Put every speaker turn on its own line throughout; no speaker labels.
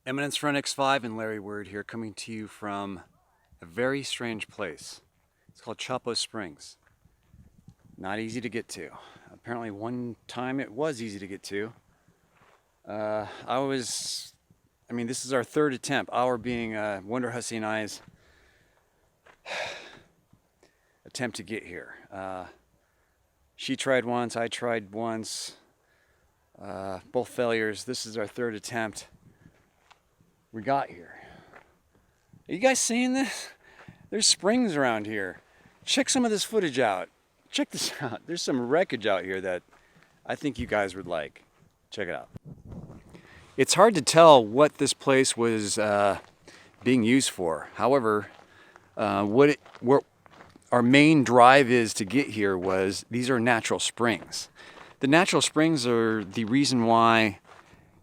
Eminence Run X5 and Larry Word here, coming to you from a very strange place. It's called Chappo Springs. Not easy to get to. Apparently one time it was easy to get to. This is our third attempt, our being Wonder Hussey and I's attempt to get here. She tried once, I tried once, both failures. This is our third attempt. We got here. Are you guys seeing this? There's springs around here. Check some of this footage out. Check this out. There's some wreckage out here that I think you guys would like. Check it out. It's hard to tell what this place was being used for. However, what our main drive is to get here was these are natural springs. The natural springs are the reason why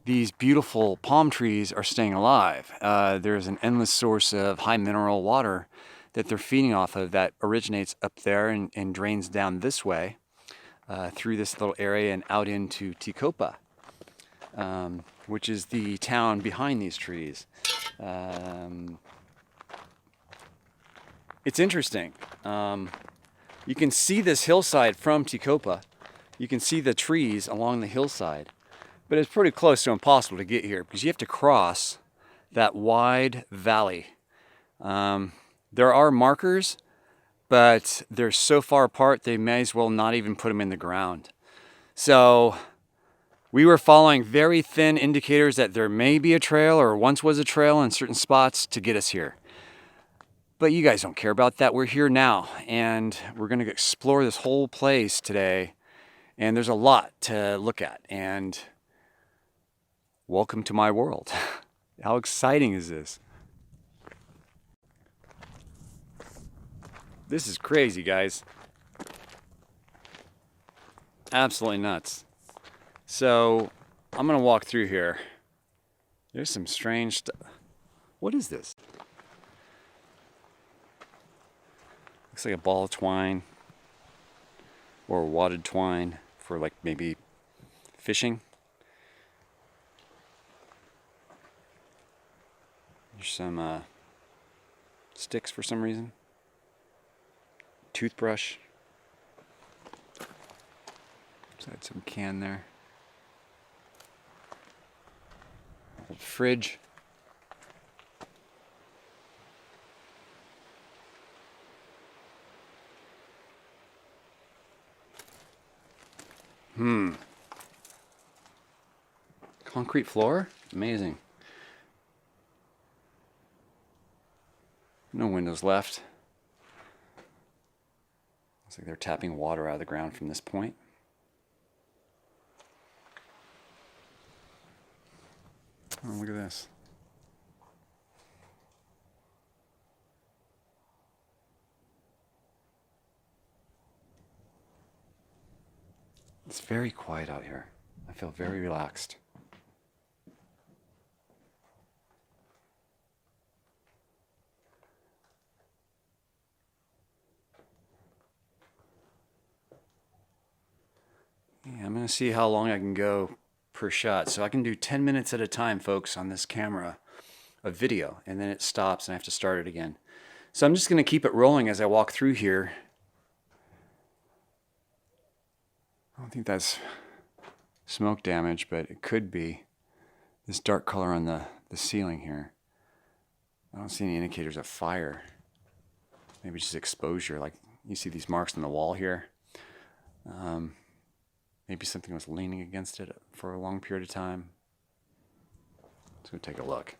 these beautiful palm trees are staying alive. There's an endless source of high mineral water that they're feeding off of that originates up there and drains down this way through this little area and out into Tecopa, which is the town behind these trees. It's interesting. You can see this hillside from Tecopa. You can see the trees along the hillside. But it's pretty close to impossible to get here because you have to cross that wide valley. There are markers, but they're so far apart they may as well not even put them in the ground. So we were following very thin indicators that there may be a trail or once was a trail in certain spots to get us here. But you guys don't care about that. We're here now and we're going to explore this whole place today. And there's a lot to look at. And welcome to my world. How exciting is this? This is crazy, guys. Absolutely nuts. So, I'm gonna walk through here. There's some strange stuff. What is this? Looks like a ball of twine or wadded twine for like maybe fishing. There's some sticks for some reason. Toothbrush. Had some can there. Old fridge. Concrete floor? Amazing. No windows left. Looks like they're tapping water out of the ground from this point. Oh, look at this. It's very quiet out here. I feel very relaxed. Yeah, I'm going to see how long I can go per shot. So I can do 10 minutes at a time, folks, on this camera of video, and then it stops and I have to start it again. So I'm just going to keep it rolling as I walk through here. I don't think that's smoke damage, but it could be. This dark color on the ceiling here. I don't see any indicators of fire. Maybe just exposure, like you see these marks on the wall here. Maybe something was leaning against it for a long period of time. Let's go take a look.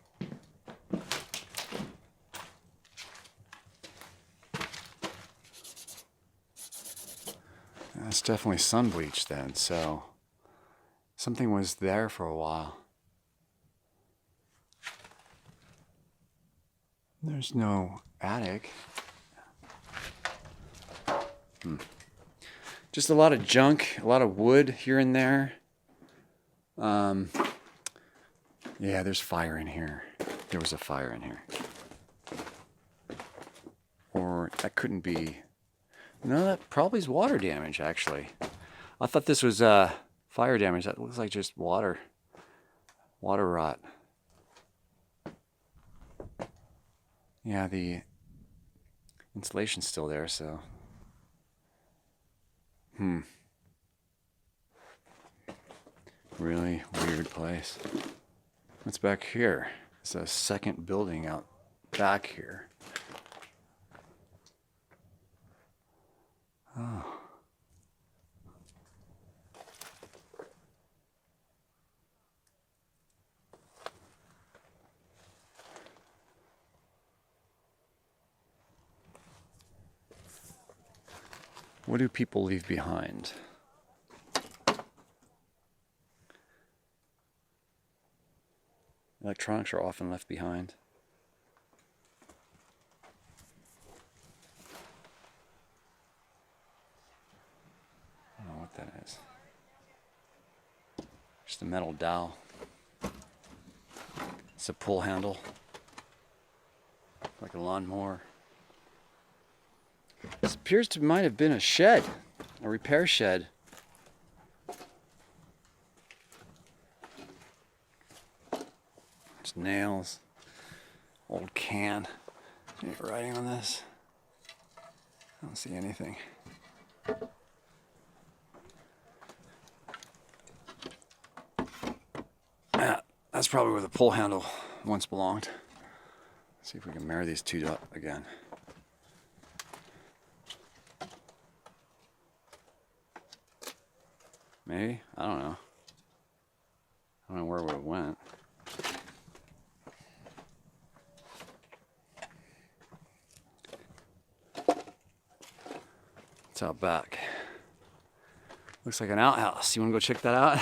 That's definitely sun bleached then, so something was there for a while. There's no attic. Just a lot of junk, a lot of wood here and there. Yeah, there's fire in here. There was a fire in here. Or that couldn't be. No, that probably is water damage, actually. I thought this was fire damage. That looks like just water rot. Yeah, the insulation's still there, so. Really weird place. What's back here? It's a second building out back here. Oh. What do people leave behind? Electronics are often left behind. I don't know what that is. Just a metal dowel. It's a pull handle. Like a lawnmower. This appears to might have been a shed. A repair shed. There's nails. Old can. Any writing on this? I don't see anything. Yeah, that's probably where the pull handle once belonged. Let's see if we can marry these two up again. Maybe? I don't know. I don't know where it would have went. It's out back. Looks like an outhouse. You want to go check that out?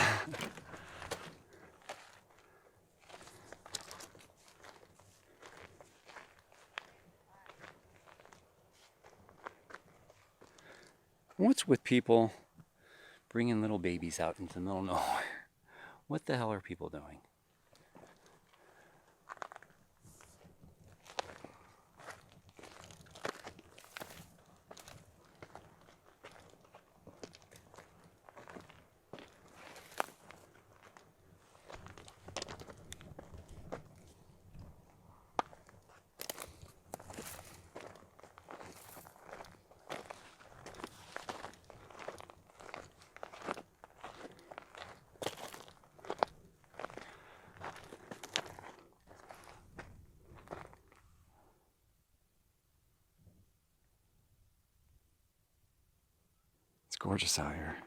What's with people bringing little babies out into the middle of nowhere? What the hell are people doing? Gorgeous out here.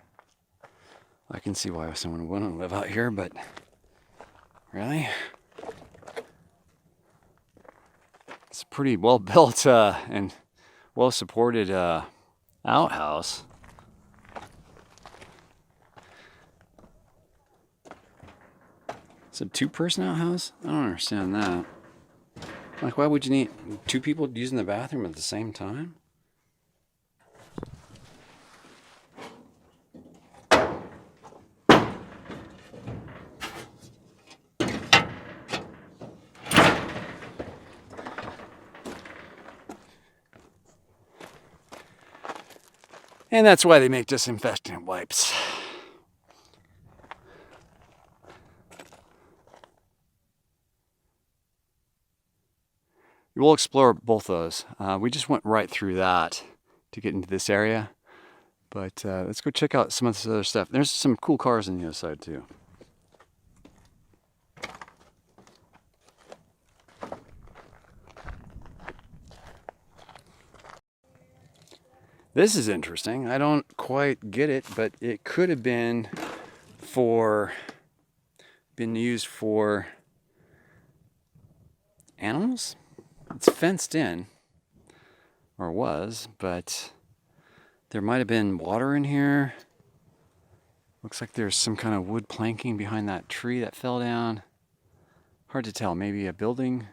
I can see why someone would want to live out here, but really? It's a pretty well built and well supported outhouse. It's a two-person outhouse? I don't understand that. Like, why would you need two people using the bathroom at the same time? And that's why they make disinfectant wipes. We'll explore both those. We just went right through that to get into this area. But let's go check out some of this other stuff. There's some cool cars on the other side too. This is interesting. I don't quite get it, but it could have been used for animals. It's fenced in, or was, but there might have been water in here. Looks like there's some kind of wood planking behind that tree that fell down. Hard to tell, maybe a building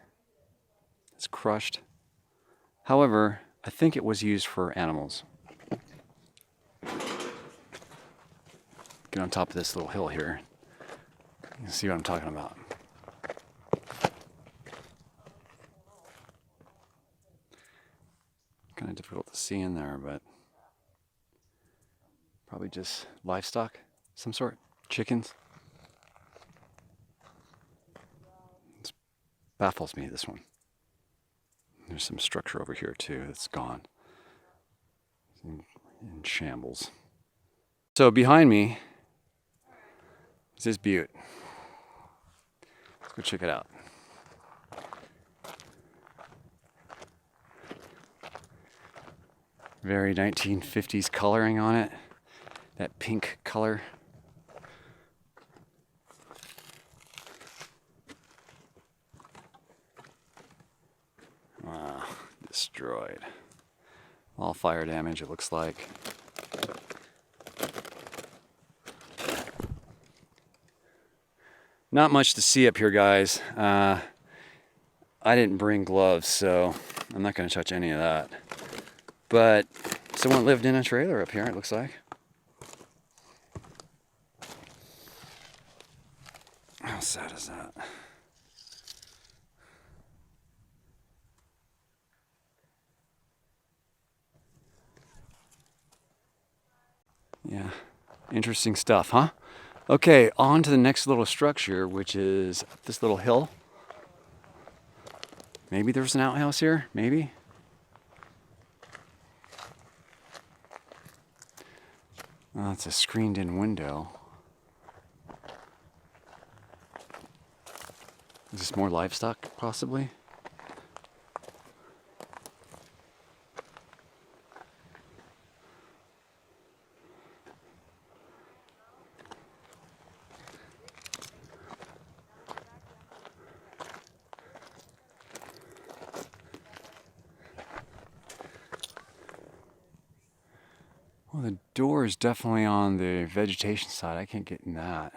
that's crushed. However, I think it was used for animals. Get on top of this little hill here. You can see what I'm talking about. Kind of difficult to see in there, but probably just livestock, some sort, chickens. It baffles me, this one. There's some structure over here too that's gone. In shambles. So behind me is this butte. Let's go check it out. Very 1950s coloring on it. That pink color. Wow, destroyed. All fire damage, it looks like. Not much to see up here, guys. I didn't bring gloves, so I'm not going to touch any of that. But someone lived in a trailer up here, it looks like. How sad is that? Yeah, interesting stuff, huh? Okay, on to the next little structure, which is this little hill. Maybe there's an outhouse here, maybe. Oh, it's a screened-in window. Is this more livestock, possibly? Well, the door is definitely on the vegetation side. I can't get in that.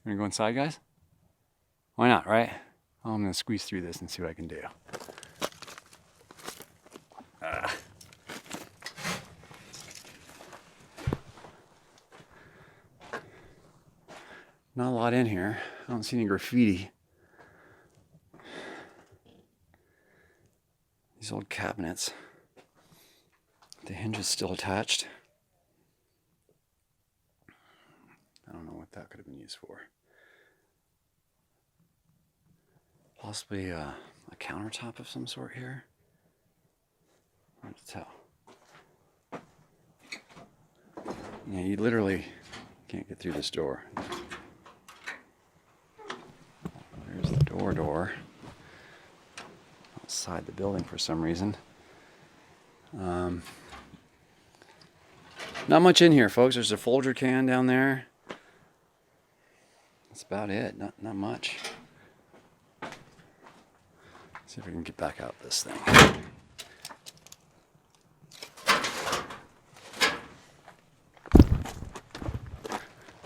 We're gonna go inside, guys? Why not, right? Oh, I'm gonna squeeze through this and see what I can do. Not a lot in here. I don't see any graffiti. These old cabinets. The hinge is still attached. I don't know what that could have been used for. Possibly a countertop of some sort here. Hard to tell. Yeah, you literally can't get through this door. There's the door. Outside the building for some reason. Not much in here, folks. There's a Folger can down there. That's about it. Not much. See if we can get back out this thing.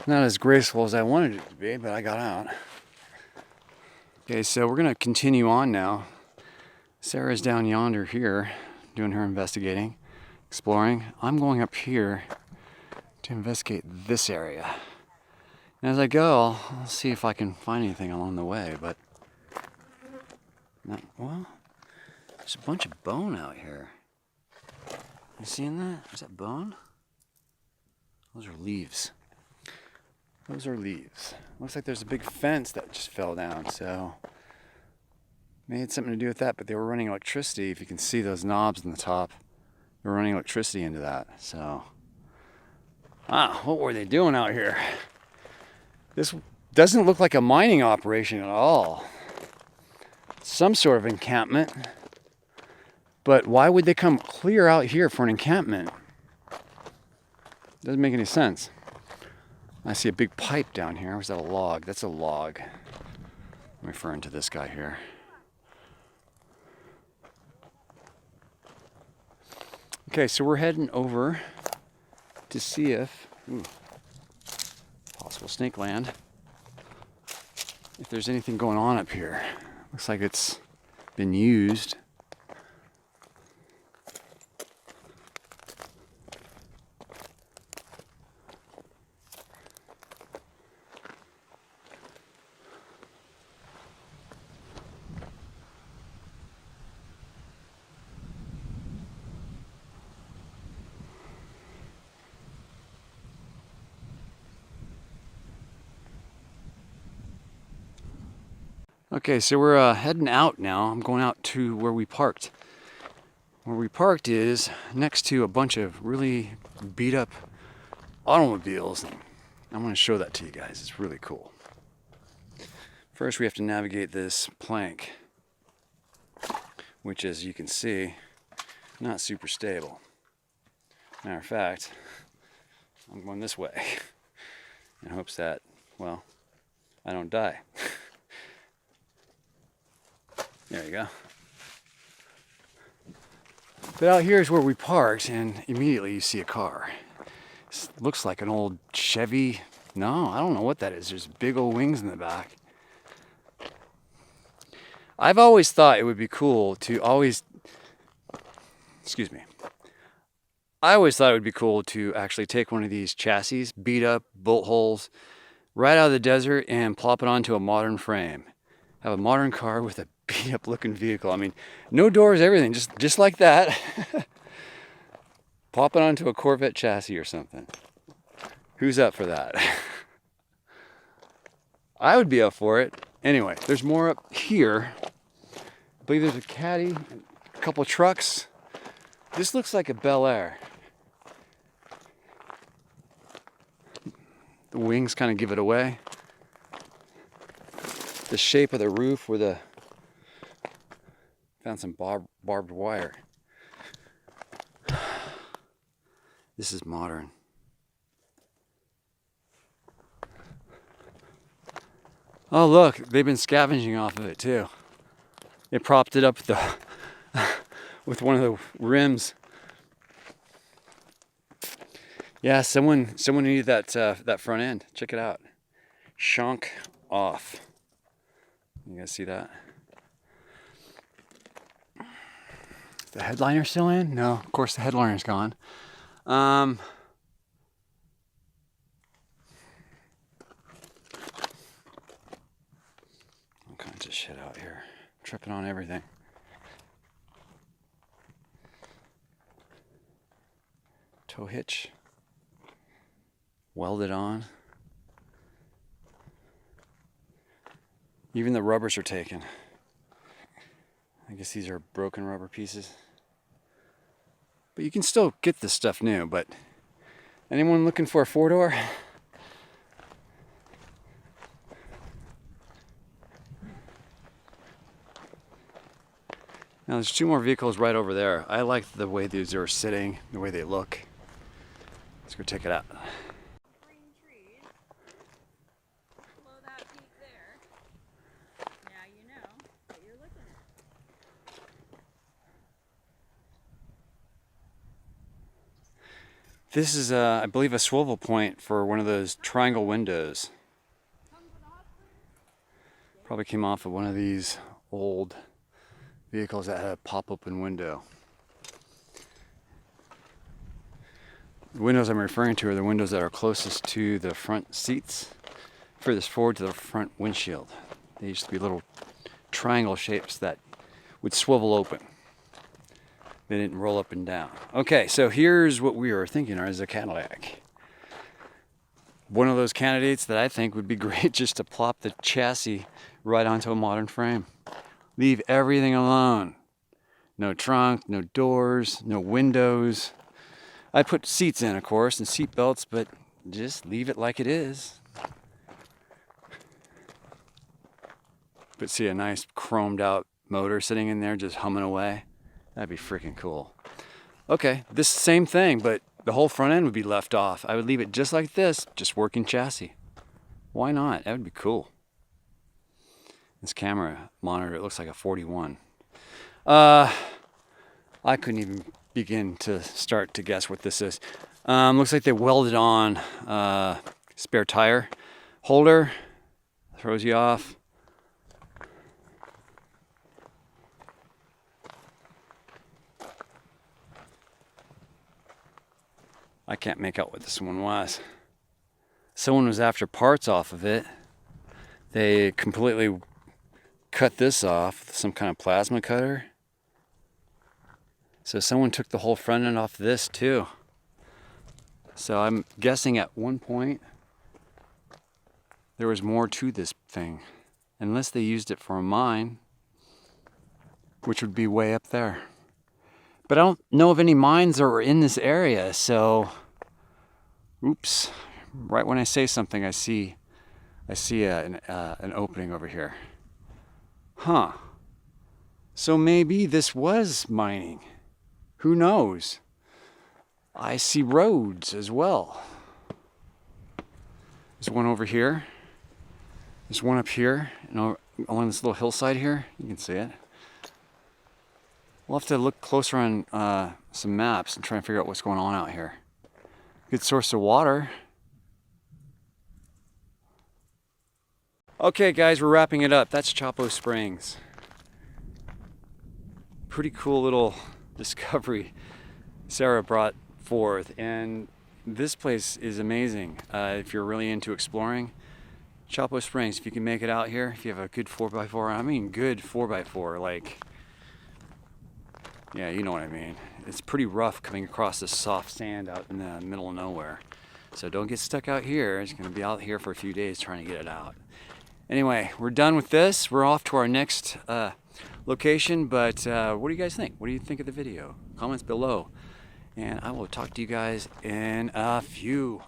Not as graceful as I wanted it to be, but I got out. Okay, so we're gonna continue on now. Sarah's down yonder here doing her investigating, exploring. I'm going up here to investigate this area. And as I go, I'll see if I can find anything along the way, but well, there's a bunch of bone out here. You seeing that? Is that bone? Those are leaves. Those are leaves. Looks like there's a big fence that just fell down, so may had something to do with that, but they were running electricity. If you can see those knobs on the top, they were running electricity into that, so. What were they doing out here? This doesn't look like a mining operation at all. Some sort of encampment. But why would they come clear out here for an encampment? Doesn't make any sense. I see a big pipe down here. Was that a log? That's a log. I'm referring to this guy here. Okay, so we're heading over to see if possible snake land. If there's anything going on up here. Looks like it's been used. Okay, so we're heading out now. I'm going out to where we parked. Where we parked is next to a bunch of really beat up automobiles. I'm going to show that to you guys. It's really cool. First, we have to navigate this plank, which, as you can see, not super stable. Matter of fact, I'm going this way in hopes that, well, I don't die. There you go. But out here is where we parked, and immediately you see a car. This looks like an old Chevy. No, I don't know what that is. There's big old wings in the back. I've always thought it would be cool to I always thought it would be cool to actually take one of these chassis, beat up, bolt holes, right out of the desert and plop it onto a modern frame. Have a modern car with a beat up looking vehicle. I mean, no doors, everything, just like that. Pop it onto a Corvette chassis or something. Who's up for that? I would be up for it. Anyway, there's more up here. I believe there's a caddy, a couple of trucks. This looks like a Bel Air. The wings kind of give it away. The shape of the roof where the found some barbed wire. This is modern. Oh look, they've been scavenging off of it too. They propped it up with one of the rims. Yeah, someone needed that front end. Check it out. Shunk off. You guys see that? Is the headliner still in? No, of course the headliner's gone. All kinds of shit out here. Tripping on everything. Tow hitch. Welded on. Even the rubbers are taken. I guess these are broken rubber pieces. But you can still get this stuff new, but anyone looking for a 4-door? Now there's 2 more vehicles right over there. I like the way these are sitting, the way they look. Let's go check it out.
Green trees below that peak there. Now you know what you're looking at.
This is, I believe, a swivel point for one of those triangle windows. Probably came off of one of these old vehicles that had a pop-open window. The windows I'm referring to are the windows that are closest to the front seats, furthest forward to the front windshield. They used to be little triangle shapes that would swivel open. They didn't roll up and down. Okay, so here's what we are thinking is a Cadillac. One of those candidates that I think would be great just to plop the chassis right onto a modern frame. Leave everything alone. No trunk, no doors, no windows. I put seats in, of course, and seat belts, but just leave it like it is. But see a nice chromed out motor sitting in there just humming away. That'd be freaking cool. Okay, this same thing, but the whole front end would be left off. I would leave it just like this, just working chassis. Why not? That would be cool. This camera monitor, it looks like a 41. I couldn't even begin to start to guess what this is. Looks like they welded on spare tire holder. Throws you off. I can't make out what this one was. Someone was after parts off of it. They completely cut this off with some kind of plasma cutter. So someone took the whole front end off this too. So I'm guessing at one point there was more to this thing. unless they used it for a mine, which would be way up there. But I don't know of any mines that are in this area, so oops. Right when I say something, I see an opening over here. Huh. So maybe this was mining. Who knows? I see roads as well. There's one over here. There's one up here, along this little hillside here. You can see it. We'll have to look closer on some maps and try and figure out what's going on out here. Good source of water. Okay guys, we're wrapping it up. That's Chappo Springs. Pretty cool little discovery Sarah brought forth, and this place is amazing. If you're really into exploring, Chappo Springs, if you can make it out here, if you have a good 4x4, I mean good 4x4, like, yeah, you know what I mean. It's pretty rough coming across this soft sand out in the middle of nowhere. So don't get stuck out here. It's gonna be out here for a few days trying to get it out. Anyway, we're done with this. We're off to our next location, but what do you guys think? What do you think of the video? Comments below. And I will talk to you guys in a few.